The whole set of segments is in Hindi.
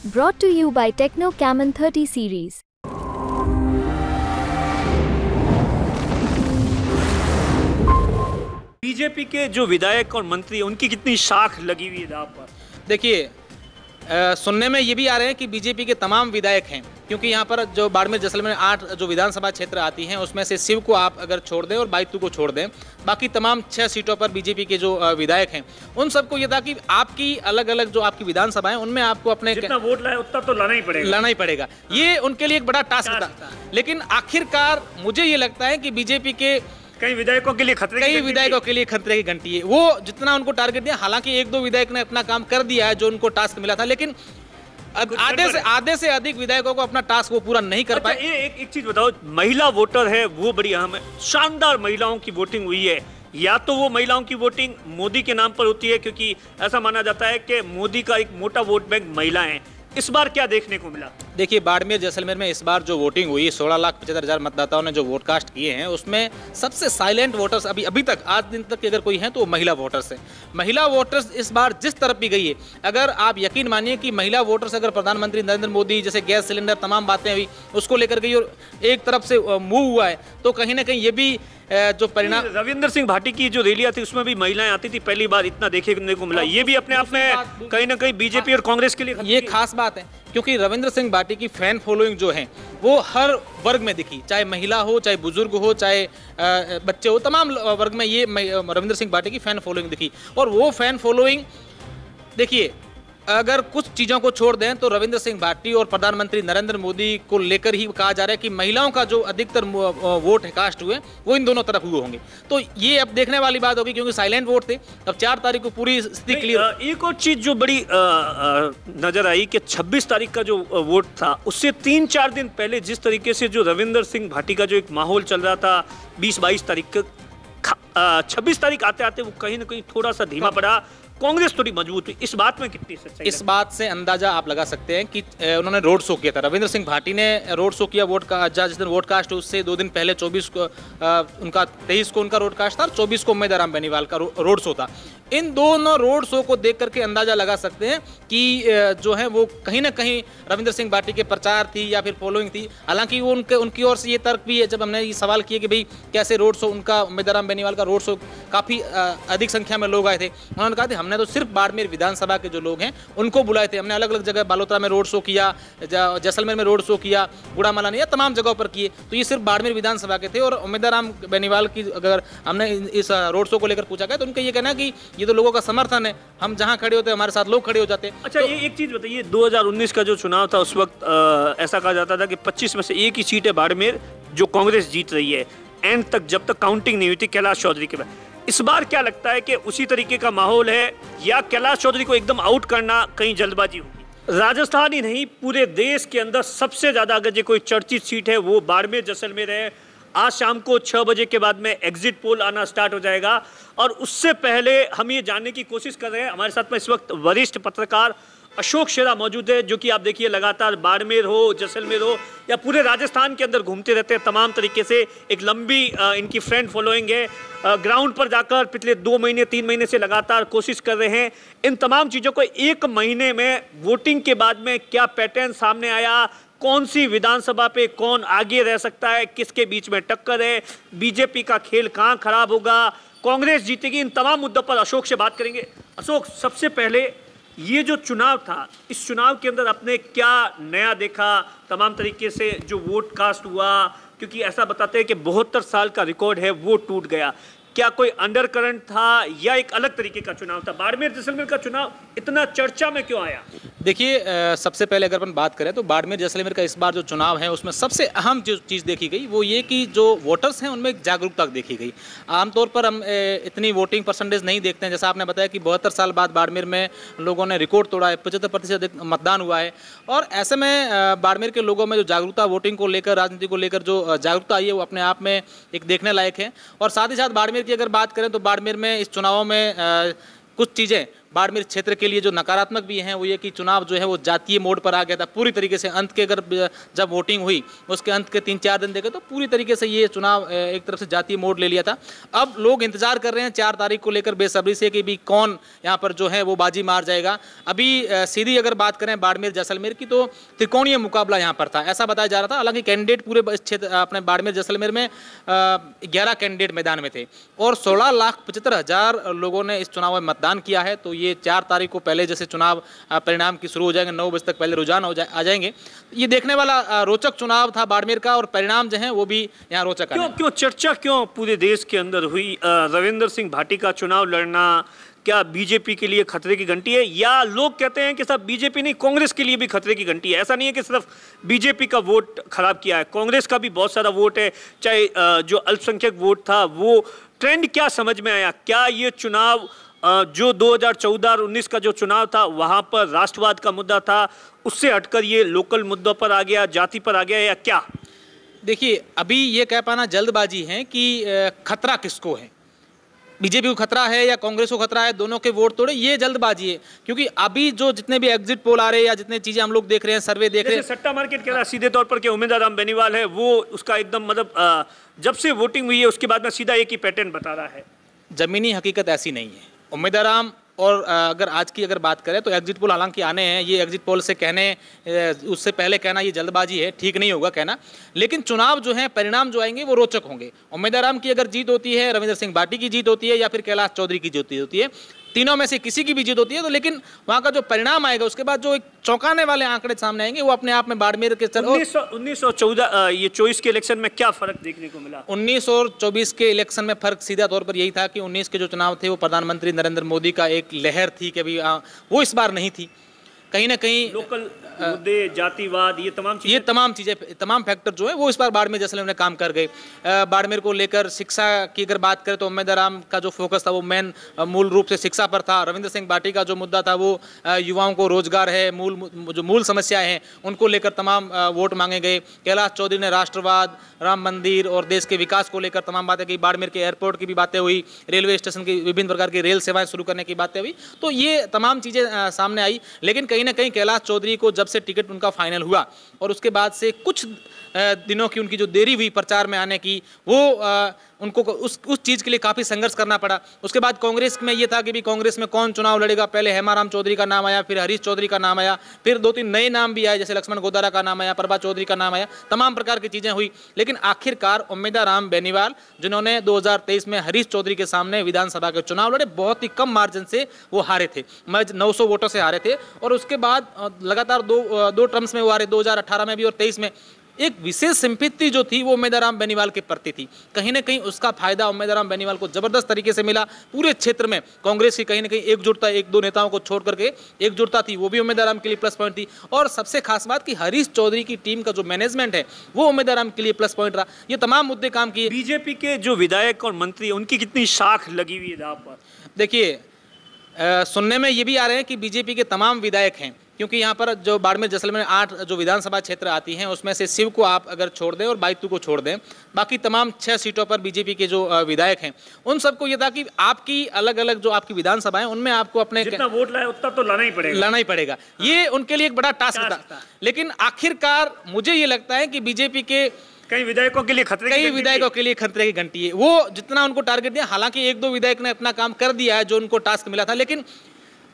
Brought to you by Techno Camon 30 series. BJP के जो विधायक और मंत्री उनकी कितनी शाख लगी हुई है दांव पर? देखिए, सुनने में ये भी आ रहे हैं कि बीजेपी के तमाम विधायक हैं, क्योंकि यहाँ पर जो बाड़मेर जैसलमेर 8 जो विधानसभा क्षेत्र आती हैं उसमें से शिव को आप अगर छोड़ दें और बाइतू को छोड़ दें, बाकी तमाम 6 सीटों पर बीजेपी के जो विधायक हैं उन सबको ये था कि आपकी अलग अलग जो आपकी विधानसभा है उनमें आपको अपने जितना वोट लाए उतना तो लाना ही पड़ेगा। ये उनके लिए एक बड़ा टास्क था। लेकिन आखिरकार मुझे ये लगता है कि बीजेपी के कई विधायकों के लिए खतरे की घंटी है। वो जितना उनको टारगेट दिया, हालांकि 1-2 विधायक ने अपना काम कर दिया है जो उनको टास्क मिला था, लेकिन आधे से अधिक विधायकों को अपना टास्क वो पूरा नहीं कर पाए। एक चीज बताओ, महिला वोटर है वो बड़ी अहम है। शानदार महिलाओं की वोटिंग हुई है। या तो वो महिलाओं की वोटिंग मोदी के नाम पर होती है, क्योंकि ऐसा माना जाता है कि मोदी का एक मोटा वोट बैंक महिलाएं। इस बार क्या देखने को मिला? देखिए, बाड़मेर जैसलमेर में इस बार जो वोटिंग हुई, 16,75,000 मतदाताओं ने जो वोट कास्ट किए हैं उसमें सबसे साइलेंट वोटर्स अभी तक आज दिन तक अगर कोई हैं तो वो महिला वोटर्स हैं। महिला वोटर्स इस बार जिस तरफ भी गई है, अगर आप यकीन मानिए कि महिला वोटर्स अगर प्रधानमंत्री नरेंद्र मोदी जैसे गैस सिलेंडर तमाम बातें हुई उसको लेकर गई और एक तरफ से मूव हुआ है, तो कहीं ना कहीं ये भी जो परिणाम। रविंद्र सिंह भाटी की जो रैलियां थी उसमें भी महिलाएं आती थी, पहली बार इतना देखने को मिला। ये भी अपने आप में कहीं ना कहीं बीजेपी और कांग्रेस के लिए ये खास बात है, क्योंकि रविंद्र सिंह भाटी की फैन फॉलोइंग जो है वो हर वर्ग में दिखी, चाहे महिला हो, चाहे बुजुर्ग हो, चाहे बच्चे हो, तमाम वर्ग में ये रविंद्र सिंह भाटी की फैन फॉलोइंग दिखी। और वो फैन फॉलोइंग देखिए, अगर कुछ चीज़ों को छोड़ दें तो रविंद्र सिंह भाटी और प्रधानमंत्री नरेंद्र मोदी को लेकर ही कहा जा रहा है कि महिलाओं का जो अधिकतर वोट है कास्ट हुए वो इन दोनों तरफ हुए होंगे। तो ये अब देखने वाली बात होगी, क्योंकि साइलेंट वोट थे। अब 4 तारीख को पूरी स्थिति क्लियर। एक और चीज़ जो बड़ी नजर आई कि 26 तारीख का जो वोट था उससे 3-4 दिन पहले जिस तरीके से जो रविंद्र सिंह भाटी का जो एक माहौल चल रहा था, 20-22 तारीख 26 तारीख आते आते वो कहीं ना कहीं थोड़ा सा धीमा पड़ा। कांग्रेस थोड़ी मजबूत हुई। इस बात में कितनी सच्चाई? इस बात से अंदाजा आप लगा सकते हैं कि उन्होंने रोड शो किया था। रविंद्र सिंह भाटी ने रोड शो किया, वोट का जिस दिन वोट कास्ट उससे 2 दिन पहले 24 को उनका 23 को उनका रोड कास्ट था और 24 को उम्मीद राम बेनीवाल का रोड शो था। इन दोनों रोड शो को देख करके अंदाजा लगा सकते हैं कि जो है वो कहीं ना कहीं रविंद्र सिंह भाटी के प्रचार थी या फिर फॉलोइंग थी। हालांकि वो उनकी ओर से ये तर्क भी है, जब हमने ये सवाल किया कि भाई कैसे रोड शो, उनका उम्मीद राम बेनीवाल का रोड शो काफ़ी अधिक संख्या में लोग आए थे। उन्होंने कहा था हमने तो सिर्फ बाड़मेर विधानसभा के जो लोग हैं उनको बुलाए थे, हमने अलग अलग जगह बालोतरा में रोड शो किया, जैसलमेर में रोड शो किया, गुड़ामाला ने, या तमाम जगहों पर किए, तो ये सिर्फ बाड़मेर विधानसभा के थे। और उम्मीद राम बेनीवाल की अगर हमने इस रोड शो को लेकर पूछा गया तो उनका ये कहना है कि ये तो लोगों का समर्थन है, हम जहां खड़े होते हैं हमारे साथ लोग खड़े हो जाते हैं। अच्छा, ये एक चीज बताइए, 2019 का जो चुनाव था उस वक्त ऐसा कहा जाता था कि 25 में से एक ही सीट है बाड़मेर जो कांग्रेस जीत रही है, एंड तक जब तक काउंटिंग नहीं हुई थी कैलाश चौधरी के बाद। इस बार क्या लगता है कि उसी तरीके का माहौल है या कैलाश चौधरी को एकदम आउट करना कहीं जल्दबाजी होगी? राजस्थान ही नहीं, पूरे देश के अंदर सबसे ज्यादा अगर जो कोई चर्चित सीट है वो बाड़मेर जैसलमेर है। आज शाम को 6 बजे के बाद में एग्जिट पोल आना स्टार्ट हो जाएगा और उससे पहले हम ये जानने की कोशिश कर रहे हैं। हमारे साथ में इस वक्त वरिष्ठ पत्रकार अशोक शेरा मौजूद है, जो कि आप देखिए लगातार बाड़मेर हो, जैसलमेर हो या पूरे राजस्थान के अंदर घूमते रहते हैं। तमाम तरीके से एक लंबी इनकी फ्रेंड फॉलोइंग है। ग्राउंड पर जाकर पिछले 2 महीने 3 महीने से लगातार कोशिश कर रहे हैं। इन तमाम चीज़ों को 1 महीने में वोटिंग के बाद में क्या पैटर्न सामने आया, कौन सी विधानसभा पे कौन आगे रह सकता है, किसके बीच में टक्कर है, बीजेपी का खेल कहाँ खराब होगा, कांग्रेस जीतेगी, इन तमाम मुद्दों पर अशोक से बात करेंगे। अशोक, सबसे पहले ये जो चुनाव था, इस चुनाव के अंदर आपने क्या नया देखा? तमाम तरीके से जो वोट कास्ट हुआ, क्योंकि ऐसा बताते हैं कि 72 साल का रिकॉर्ड है वो टूट गया। क्या कोई अंडर करंट था या एक अलग तरीके का चुनाव था? बाड़मेर जैसलमेर का चुनाव इतना चर्चा में क्यों आया? देखिए, सबसे पहले अगर अपन बात करें तो बाड़मेर जैसलमेर का इस बार जो चुनाव है उसमें सबसे अहम जो चीज़ देखी गई वो ये कि जो वोटर्स हैं उनमें एक जागरूकता देखी गई। आमतौर पर हम इतनी वोटिंग परसेंटेज नहीं देखते हैं, जैसा आपने बताया कि 72 साल बाद बाड़मेर में लोगों ने रिकॉर्ड तोड़ा है, 75% मतदान हुआ है। और ऐसे में बाड़मेर के लोगों में जो जागरूकता वोटिंग को लेकर, राजनीति को लेकर जो जागरूकता आई है वो अपने आप में एक देखने लायक है। और साथ ही साथ बाड़मेर की अगर बात करें तो बाड़मेर में इस चुनावों में कुछ चीज़ें बाड़मेर क्षेत्र के लिए जो नकारात्मक भी हैं वो ये कि चुनाव जो है वो जातीय मोड पर आ गया था पूरी तरीके से। अंत के अगर जब वोटिंग हुई उसके अंत के 3-4 दिन देखे तो पूरी तरीके से ये चुनाव एक तरफ से जातीय मोड ले लिया था। अब लोग इंतजार कर रहे हैं 4 तारीख को लेकर बेसब्री से कि भी कौन यहाँ पर जो है वो बाजी मार जाएगा। अभी सीधी अगर बात करें बाड़मेर जैसलमेर की तो त्रिकोणीय मुकाबला यहाँ पर था, ऐसा बताया जा रहा था। हालांकि कैंडिडेट पूरे क्षेत्र अपने बाड़मेर जैसलमेर में 11 कैंडिडेट मैदान में थे और 16,75,000 लोगों ने इस चुनाव में मतदान किया है। तो ये 4 तारीख को पहले जैसे चुनाव परिणाम की शुरू हो जाएंगे, 9 बजे तक पहले रुझान आ जाएंगे। ये देखने वाला रोचक चुनाव था बाड़मेर का और परिणाम जो है वो भी यहाँ रोचक है। क्यों चर्चा क्यों पूरे देश के अंदर हुई रविंद्र सिंह भाटी का चुनाव लड़ना क्या बीजेपी के लिए खतरे की घंटी है, या लोग कहते हैं कि साहब बीजेपी नहीं कांग्रेस के लिए भी खतरे की घंटी है? ऐसा नहीं है कि सिर्फ बीजेपी का वोट खराब किया है, कांग्रेस का भी बहुत सारा वोट है, चाहे जो अल्पसंख्यक वोट था वो ट्रेंड क्या समझ में आया? क्या ये चुनाव जो 2014 और 19 का जो चुनाव था वहां पर राष्ट्रवाद का मुद्दा था, उससे हटकर ये लोकल मुद्दों पर आ गया, जाति पर आ गया, या क्या? देखिए अभी ये कह पाना जल्दबाजी है कि खतरा किसको है, बीजेपी को खतरा है या कांग्रेस को खतरा है, दोनों के वोट तोड़े, ये जल्दबाजी है। क्योंकि अभी जो जितने भी एग्जिट पोल आ रहे हैं या जितने चीजें हम लोग देख रहे हैं, सर्वे देख रहे हैं, सट्टा मार्केट कह रहा है सीधे तौर पर कि उम्मीदवार राम बेनीवाल है, वो उसका एकदम मतलब जब से वोटिंग हुई है उसके बाद में सीधा एक ही पैटर्न बता रहा है। जमीनी हकीकत ऐसी नहीं है। उम्मीदवार राम और अगर आज की अगर बात करें तो एग्जिट पोल हालांकि आने हैं, ये एग्जिट पोल से कहने उससे पहले कहना ये जल्दबाजी है, ठीक नहीं होगा कहना। लेकिन चुनाव जो है परिणाम जो आएंगे वो रोचक होंगे। उम्मीदवार राम की अगर जीत होती है, रविंद्र सिंह भाटी की जीत होती है या फिर कैलाश चौधरी की जीत होती है, तीनों में से किसी की भी जीत होती है तो लेकिन वहां का जो परिणाम आएगा उसके बाद जो एक चौंकाने वाले आंकड़े सामने आएंगे वो अपने आप में बाड़मेर के 19 और 14 ये 24 के इलेक्शन में क्या फर्क देखने को मिला? 19 और 24 के इलेक्शन में फर्क सीधा तौर पर यही था कि 19 के जो चुनाव थे वो प्रधानमंत्री नरेंद्र मोदी का एक लहर थी कि अभी वो इस बार नहीं थी। कहीं ना कहीं लोकल मुद्दे, जातिवाद, ये तमाम चीजें तमाम फैक्टर जो है वो इस बार बाड़मेर जैसलमेर में काम कर गए। बाड़मेर को लेकर शिक्षा की अगर बात करें तो उम्मीदवार राम का जो फोकस था वो मूल रूप से शिक्षा पर था। रविंद्र सिंह भाटी का जो मुद्दा था वो युवाओं को रोजगार है, जो मूल समस्याएं हैं उनको लेकर तमाम वोट मांगे गए। कैलाश चौधरी ने राष्ट्रवाद, राम मंदिर और देश के विकास को लेकर तमाम बातें की। बाड़मेर के एयरपोर्ट की भी बातें हुई, रेलवे स्टेशन की विभिन्न प्रकार की रेल सेवाएं शुरू करने की बातें हुई। तो ये तमाम चीज़ें सामने आई। लेकिन कहीं ना कहीं कैलाश चौधरी को जब से टिकट उनका फाइनल हुआ और उसके बाद से कुछ दिनों की उनकी जो देरी हुई प्रचार में आने की, वो उनको उस चीज़ के लिए काफ़ी संघर्ष करना पड़ा। उसके बाद कांग्रेस में ये था कि भी कांग्रेस में कौन चुनाव लड़ेगा। पहले हेमाराम चौधरी का नाम आया, फिर हरीश चौधरी का नाम आया, फिर 2-3 नए नाम भी आए जैसे लक्ष्मण गोदारा का नाम आया, प्रभा चौधरी का नाम आया, तमाम प्रकार की चीज़ें हुई। लेकिन आखिरकार उम्मीदवार राम बेनीवाल जिन्होंने 2023 में हरीश चौधरी के सामने विधानसभा के चुनाव लड़े, बहुत ही कम मार्जिन से वो हारे थे, महज 900 वोटों से हारे थे। और उसके बाद लगातार दो टर्म्स में वो हारे, 2018 में भी और 23 में। एक विशेष सिंपैथी जो थी वो उम्मीदवार राम बेनीवाल के प्रति थी। कहीं ना कहीं उसका फायदा उम्मीदवार राम बेनीवाल को जबरदस्त तरीके से मिला। पूरे क्षेत्र में कांग्रेस की कहीं ना कहीं एकजुटता, 1-2 नेताओं को छोड़ करके एकजुटता थी, वो भी उम्मीदवार राम के लिए प्लस पॉइंट थी। और सबसे खास बात कि हरीश चौधरी की टीम का जो मैनेजमेंट है वो उम्मीदवार राम के लिए प्लस पॉइंट रहा। ये तमाम मुद्दे काम किए। बीजेपी के जो विधायक और मंत्री उनकी कितनी शाख लगी हुई है दांव पर? देखिए सुनने में ये भी आ रहे हैं कि बीजेपी के तमाम विधायक हैं, क्योंकि यहाँ पर जो बाड़मेर जैसलमेर में 8 जो विधानसभा क्षेत्र आती हैं उसमें से शिव को आप अगर छोड़ दें और बाइतू को छोड़ दें, बाकी तमाम 6 सीटों पर बीजेपी के जो विधायक हैं उन सबको ये था कि आपकी अलग अलग जो आपकी विधानसभाएं उनमें आपको अपने जितना वोट लाए उतना तो लाना ही पड़ेगा। ये उनके लिए एक बड़ा टास्क था। लेकिन आखिरकार मुझे ये लगता है कि बीजेपी के कई विधायकों के लिए खतरे की घंटी है। वो जितना उनको टारगेट दिया, हालांकि 1-2 विधायक ने अपना काम कर दिया है जो उनको टास्क मिला था, लेकिन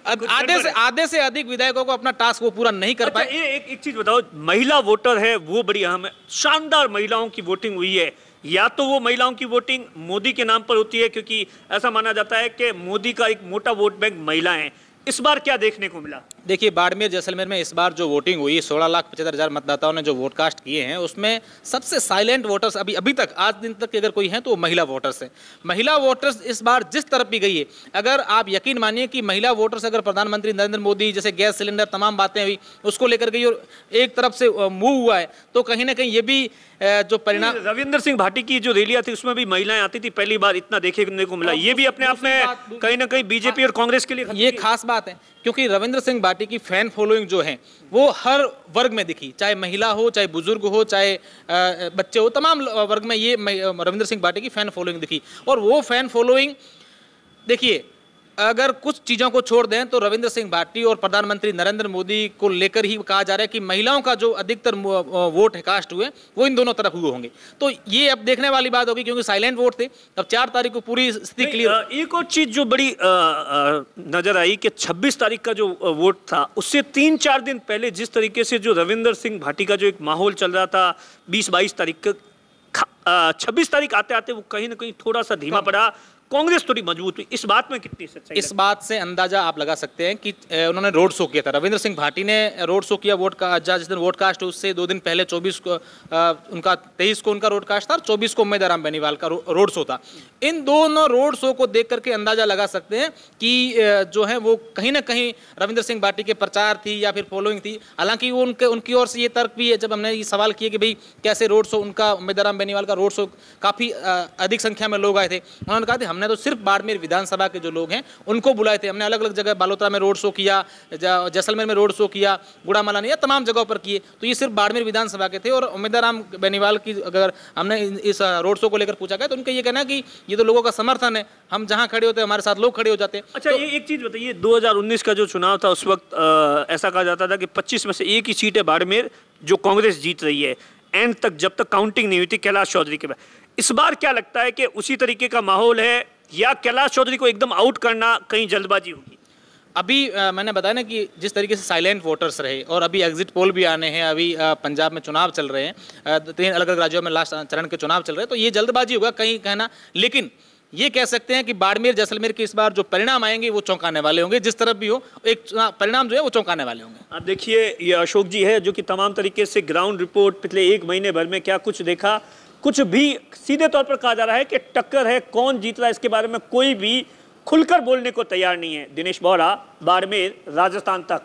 आधे से अधिक विधायकों को अपना टास्क वो पूरा नहीं कर पाए। एक चीज बताओ, महिला वोटर है वो बड़ी अहम है। शानदार महिलाओं की वोटिंग हुई है। या तो वो महिलाओं की वोटिंग मोदी के नाम पर होती है, क्योंकि ऐसा माना जाता है कि मोदी का एक मोटा वोट बैंक महिलाएं। इस बार क्या देखने को मिला? देखिए बाड़मेर जैसलमेर में इस बार जो वोटिंग हुई, 16,75,000 मतदाताओं ने जो वोट कास्ट किए हैं उसमें सबसे साइलेंट वोटर्स अभी तक आज दिन तक अगर कोई है तो महिला वोटर्स हैं। महिला वोटर्स इस बार जिस तरफ भी गई है, अगर आप यकीन मानिए कि महिला वोटर्स अगर प्रधानमंत्री नरेंद्र मोदी जैसे गैस सिलेंडर तमाम बातें हुई उसको लेकर गई और एक तरफ से मूव हुआ है, तो कहीं ना कहीं ये भी जो परिणाम। रविंद्र सिंह भाटी की जो रैलियां थी उसमें भी महिलाएं आती थी, पहली बार इतना देखने को मिला। ये भी अपने आप में कहीं ना कहीं बीजेपी और कांग्रेस के लिए ये खास बात है, क्योंकि रविंद्र सिंह भाटी की फैन फॉलोइंग जो है वो हर वर्ग में दिखी, चाहे महिला हो, चाहे बुजुर्ग हो, चाहे बच्चे हो, तमाम वर्ग में ये रविंद्र सिंह भाटी की फैन फॉलोइंग दिखी। और वो फैन फॉलोइंग देखिए अगर कुछ चीज़ों को छोड़ दें तो रविंद्र सिंह भाटी और प्रधानमंत्री नरेंद्र मोदी को लेकर ही कहा जा रहा है कि महिलाओं का जो अधिकतर वोट है कास्ट हुए वो इन दोनों तरफ हुए होंगे। तो ये अब देखने वाली बात होगी, क्योंकि साइलेंट वोट थे। अब 4 तारीख को पूरी स्थिति क्लियर। एक और चीज जो बड़ी नजर आई कि 26 तारीख का जो वोट था उससे 3-4 दिन पहले जिस तरीके से जो रविंद्र सिंह भाटी का जो एक माहौल चल रहा था 20-22 तारीख का, 26 तारीख आते आते वो कहीं ना कहीं थोड़ा सा धीमा पड़ा, कांग्रेस थोड़ी मजबूत हुई। इस बात में कितनी सच्चाई? इस बात से अंदाजा आप लगा सकते हैं कि उन्होंने रोड शो किया था। रविंद्र सिंह भाटी ने रोड शो किया वोट का जिस दिन वोट कास्ट उससे 2 दिन पहले 24 को उनका 23 को उनका रोड कास्ट था और 24 को उम्मीद राम बेनीवाल का रोड शो था। इन दोनों रोड शो को देख करके अंदाजा लगा सकते हैं कि जो है वो कहीं ना कहीं रविंद्र सिंह भाटी के प्रचार थी या फिर फॉलोइंग थी। हालांकि वो उनकी ओर से ये तर्क भी है, जब हमने ये सवाल किया कि भाई कैसे रोड शो, उनका उम्मीद राम बेनीवाल का रोड शो काफ़ी अधिक संख्या में लोग आए थे। उन्होंने कहा था हमने तो सिर्फ बाड़मेर विधानसभा के जो लोग हैं उनको बुलाए थे, हमने अलग अलग जगह बालोतरा में रोड शो किया, जैसलमेर में रोड शो किया, गुड़ामाला ने, या तमाम जगहों पर किए। तो ये सिर्फ बाड़मेर विधानसभा के थे। और उम्मीद राम बेनीवाल की अगर हमने इस रोड शो को लेकर पूछा गया तो उनका ये कहना है कि ये तो लोगों का समर्थन है, हम जहां खड़े होते हैं हमारे साथ लोग खड़े हो जाते हैं। अच्छा, ये एक चीज बताइए, 2019 का जो चुनाव था उस वक्त ऐसा कहा जाता था कि 25 में से एक ही सीट है बाड़मेर जो कांग्रेस जीत रही है, एंड तक जब तक काउंटिंग नहीं हुई थी कैलाश चौधरी के बाद। इस बार क्या लगता है कि उसी तरीके का माहौल है या कैलाश चौधरी को एकदम आउट करना कहीं जल्दबाजी होगी? अभी मैंने बताया ना कि जिस तरीके से साइलेंट वोटर्स रहे और अभी एग्जिट पोल भी आने हैं, अभी पंजाब में चुनाव चल रहे हैं, 3 अलग अलग राज्यों में लास्ट चरण के चुनाव चल रहे हैं, तो ये जल्दबाजी होगा कहीं कहना। लेकिन ये कह सकते हैं कि बाड़मेर जैसलमेर के इस बार जो परिणाम आएंगे वो चौंकाने वाले होंगे। जिस तरफ भी हो एक परिणाम जो है वो चौंकाने वाले होंगे। आप देखिए, ये अशोक जी है जो कि तमाम तरीके से ग्राउंड रिपोर्ट पिछले 1 महीने भर में क्या कुछ देखा, कुछ भी सीधे तौर पर कहा जा रहा है कि टक्कर है, कौन जीत रहा है इसके बारे में कोई भी खुलकर बोलने को तैयार नहीं है। दिनेश बोहरा, बाड़मेर, राजस्थान तक।